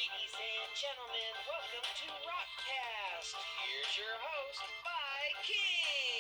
Ladies and gentlemen, welcome to Rokcast. Here's your host, Viking.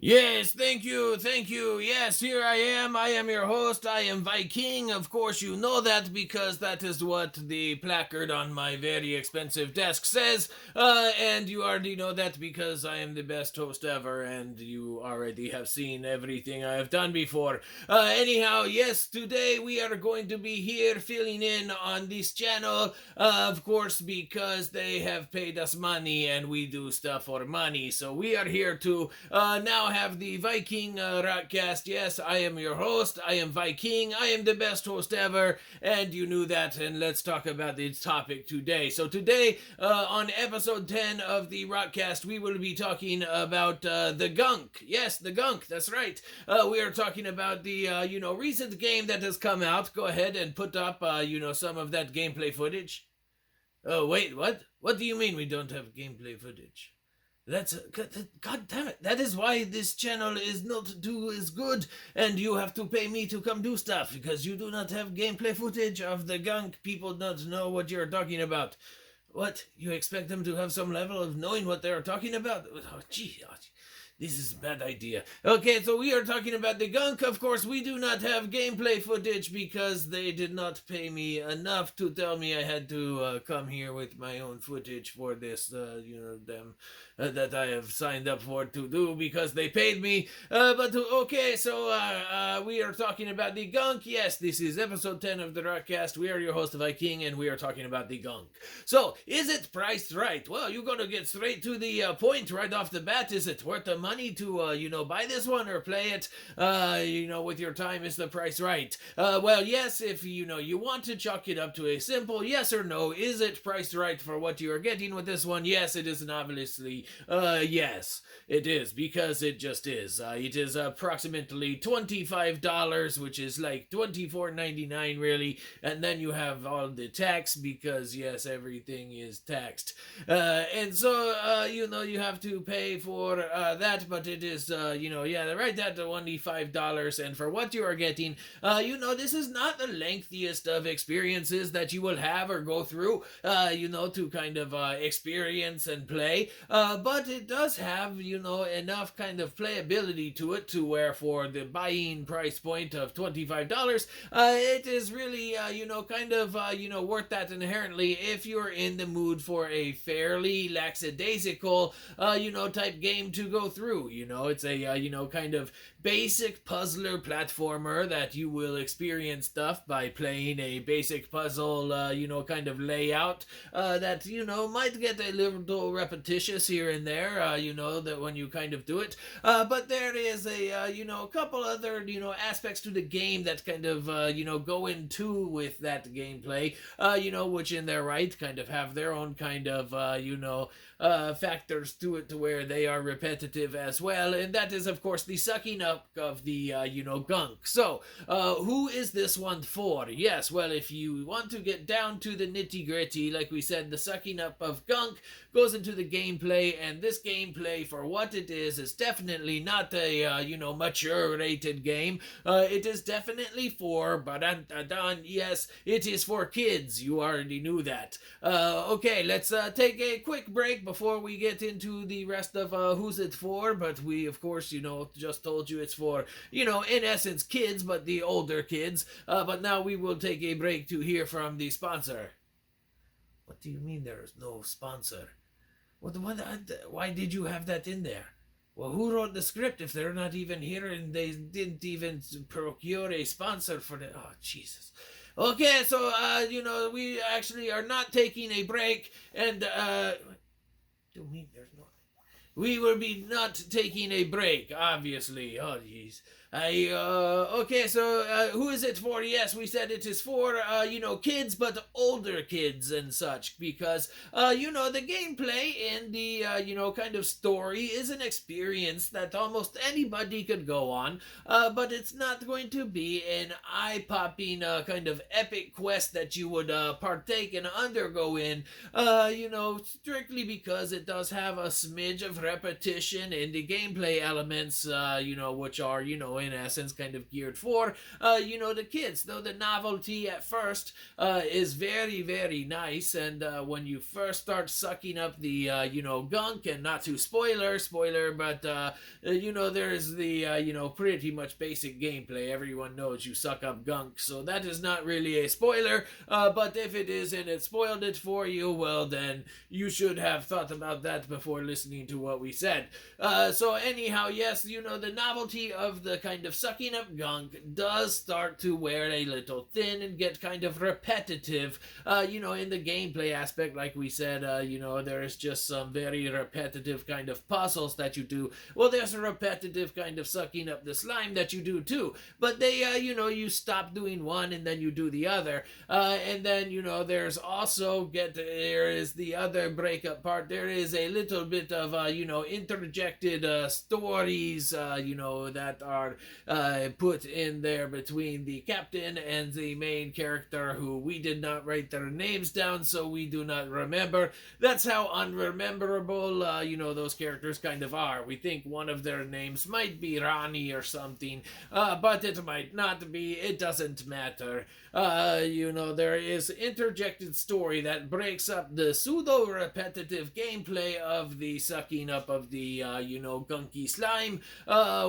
Yes, thank you, thank you. Yes, here I am. I am your host. I am Viking. Of course, you know that because that is what the placard on my very expensive desk says. And you already know that because I am the best host ever, and you already have seen everything I have done before. Anyhow, yes, today we are going to be here filling in on this channel, of course, because they have paid us money and we do stuff for money. So we are here to now have the Viking rokcast. Yes, I am your host. I am Viking. I am the best host ever, and you knew that. And let's talk about this topic today. So today, on episode 10 of the rokcast, we will be talking about the gunk. Yes, the gunk. That's right. We are talking about the recent game that has come out. Go ahead and put up some of that gameplay footage. Oh wait, what? What do you mean we don't have gameplay footage? That's God damn it! That is why this channel is not do as good, and you have to pay me to come do stuff because you do not have gameplay footage of the gunk. People don't know what you're talking about. What? You expect them to have some level of knowing what they're talking about? Oh, gee, this is a bad idea. Okay, so we are talking about the gunk. Of course, we do not have gameplay footage because they did not pay me enough to tell me I had to come here with my own footage for this, that I have signed up for to do because they paid me. Okay, so we are talking about the gunk. Yes, this is episode 10 of the Rockcast. We are your host, Viking, and we are talking about the gunk. So, is it priced right? Well, you're going to get straight to the point right off the bat. Is it worth the money to, buy this one or play it, with your time? Is the price right? Well, yes, if, you want to chalk it up to a simple yes or no, is it priced right for what you are getting with this one? Yes, it is, and obviously, yes, it is, because it just is. It is approximately $25, which is like $24.99, really, and then you have all the tax, because, yes, everything is taxed. And so, you have to pay for that, but it is, right at $25, and for what you are getting, this is not the lengthiest of experiences that you will have or go through, to kind of experience and play, but it does have, enough kind of playability to it to where for the buying price point of $25, it is really, worth that inherently if you're in the mood for a fairly lackadaisical, type game to go through. It's a, kind of basic puzzler platformer that you will experience stuff by playing a basic puzzle, kind of layout, that, might get a little repetitious here and there, that when you kind of do it. But there is a, couple other, aspects to the game that kind of, go into with that gameplay, which in their right kind of have their own kind of, factors to it to where they are repetitive as well. And that is, of course, the sucking up of the, gunk. So, who is this one for? Yes, well, if you want to get down to the nitty gritty, like we said, the sucking up of gunk goes into the gameplay, and this gameplay, for what it is definitely not a, mature rated game. It is definitely for, but yes, it is for kids. You already knew that. Okay, let's take a quick break before we get into the rest of who's it for, but we, of course, just told you it's for, in essence, kids, but the older kids. But now we will take a break to hear from the sponsor. What do you mean there is no sponsor? Why did you have that in there? Well, who wrote the script if they're not even here and they didn't even procure a sponsor for the... Oh, Jesus. Okay, so, we actually are not taking a break, and, do you mean there's no... We will be not taking a break, obviously. Oh, jeez. Okay, so, who is it for? Yes, we said it is for, kids, but older kids and such, because, the gameplay and the, kind of story is an experience that almost anybody could go on, but it's not going to be an eye-popping, kind of epic quest that you would, partake and undergo in, strictly because it does have a smidge of repetition in the gameplay elements, which are, in essence, kind of geared for, the kids. Though the novelty at first is very, very nice, and when you first start sucking up the, gunk, and not to spoiler, but, there's the, pretty much basic gameplay. Everyone knows you suck up gunk, so that is not really a spoiler, but if it is and it spoiled it for you, well, then you should have thought about that before listening to what we said. So anyhow, yes, the novelty of the kind of sucking up gunk does start to wear a little thin and get kind of repetitive, in the gameplay aspect. Like we said, there is just some very repetitive kind of puzzles that you do. Well, there's a repetitive kind of sucking up the slime that you do too, but they, you stop doing one and then you do the other, and then, there's also, there is the other breakup part. There is a little bit of, interjected stories, that are put in there between the captain and the main character, who we did not write their names down, so we do not remember. That's how unrememberable, those characters kind of are. We think one of their names might be Ronnie or something, but it might not be. It doesn't matter. There is interjected story that breaks up the pseudo-repetitive gameplay of the sucking up of the, gunky slime,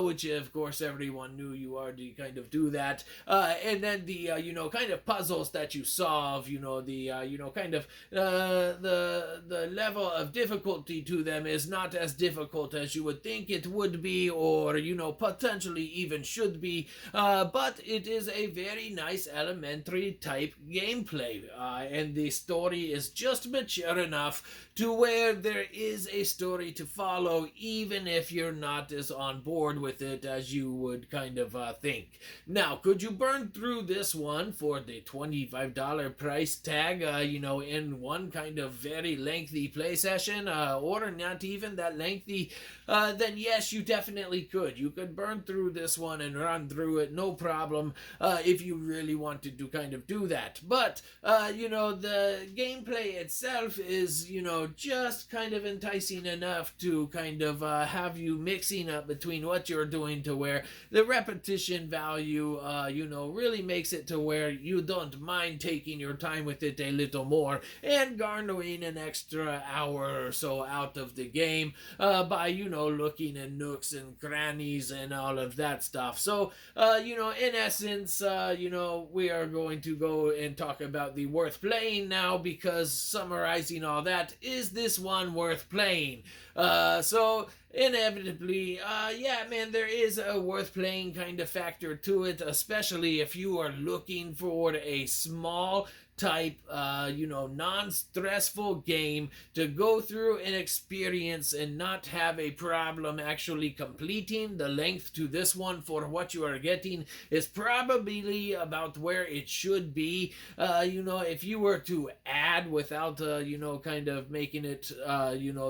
which, of course, everyone knew you already kind of do that. And then the, kind of puzzles that you solve, the, kind of, the level of difficulty to them is not as difficult as you would think it would be, or, potentially even should be, but it is a very nice elementary type gameplay, and the story is just mature enough to where there is a story to follow, even if you're not as on board with it as you would kind of think. Now, could you burn through this one for the $25 price tag, in one kind of very lengthy play session, or not even that lengthy? Then yes, you definitely could. You could burn through this one and run through it, no problem, if you really wanted to kind of do that. But, the gameplay itself is, just kind of enticing enough to kind of have you mixing up between what you're doing, to where the repetition value, really makes it to where you don't mind taking your time with it a little more and garnering an extra hour or so out of the game, by, looking in nooks and crannies and all of that stuff. So, in essence, we are going to go and talk about the worth playing now, because summarizing all that, is this one worth playing? So inevitably, there is a worth playing kind of factor to it, especially if you are looking for a small type, non-stressful game to go through and experience and not have a problem actually completing. The length to this one for what you are getting is probably about where it should be. If you were to add without, kind of making it,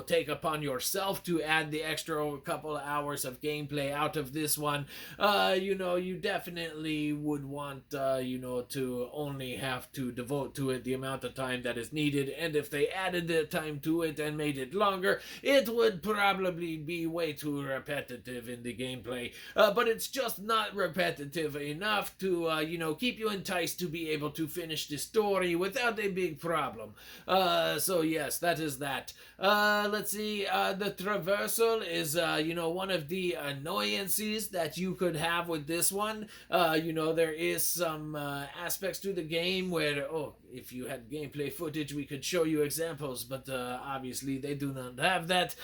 take upon yourself to add the extra couple of hours of gameplay out of this one, you definitely would want, to only have to devote to it the amount of time that is needed. And if they added the time to it and made it longer, it would probably be way too repetitive in the gameplay. But it's just not repetitive enough to, keep you enticed to be able to finish the story without a big problem. So yes, that is that. Let's see, the traversal is, one of the annoyances that you could have with this one. There is some aspects to the game where, if you had gameplay footage, we could show you examples, but obviously they do not have that,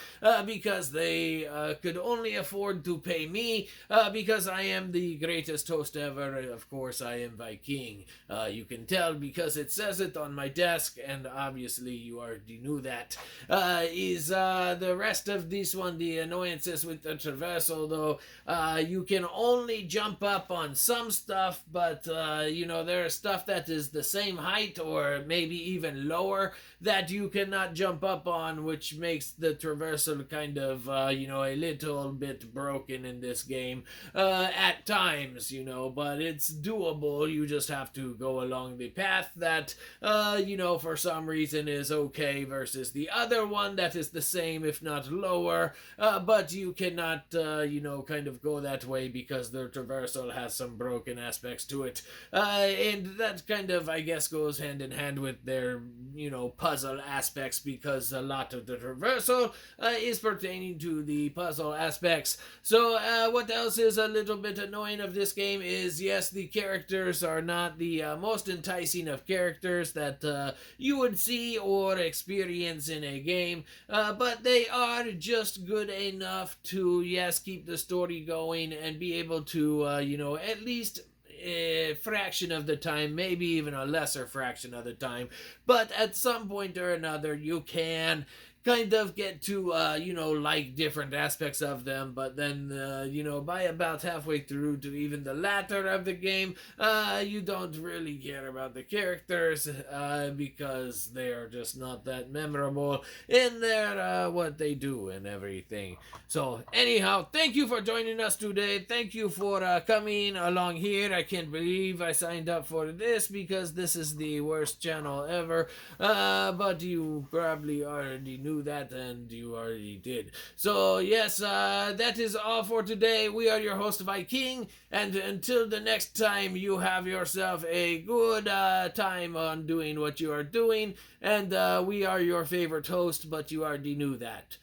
because they could only afford to pay me, because I am the greatest host ever. Of course, I am Viking. You can tell because it says it on my desk, and obviously you already knew that. Is the rest of this one, the annoyances with the traversal, though, you can only jump up on some stuff, but, there is stuff that is the same height or maybe even lower that you cannot jump up on, which makes the traversal kind of, a little bit broken in this game at times, but it's doable. You just have to go along the path that, for some reason is okay versus the other one that is the same, if not lower, but you cannot, kind of go that way because the traversal has some broken aspects to it. And that kind of, I guess, goes hand in hand with their, puzzle aspects, because a lot of the traversal is pertaining to the puzzle aspects. So, what else is a little bit annoying of this game is, yes, the characters are not the most enticing of characters that you would see or experience in a game, but they are just good enough to, yes, keep the story going and be able to, at least a fraction of the time, maybe even a lesser fraction of the time, but at some point or another you can kind of get to like different aspects of them. But then by about halfway through to even the latter of the game, you don't really care about the characters because they are just not that memorable in their what they do and everything. So anyhow, thank you for joining us today. Thank you for coming along here. I can't believe I signed up for this, because this is the worst channel ever, but you probably already knew that, and you already did. So yes, that is all for today. We are your host, Viking, and until the next time, you have yourself a good time on doing what you are doing, and we are your favorite host, but you already knew that.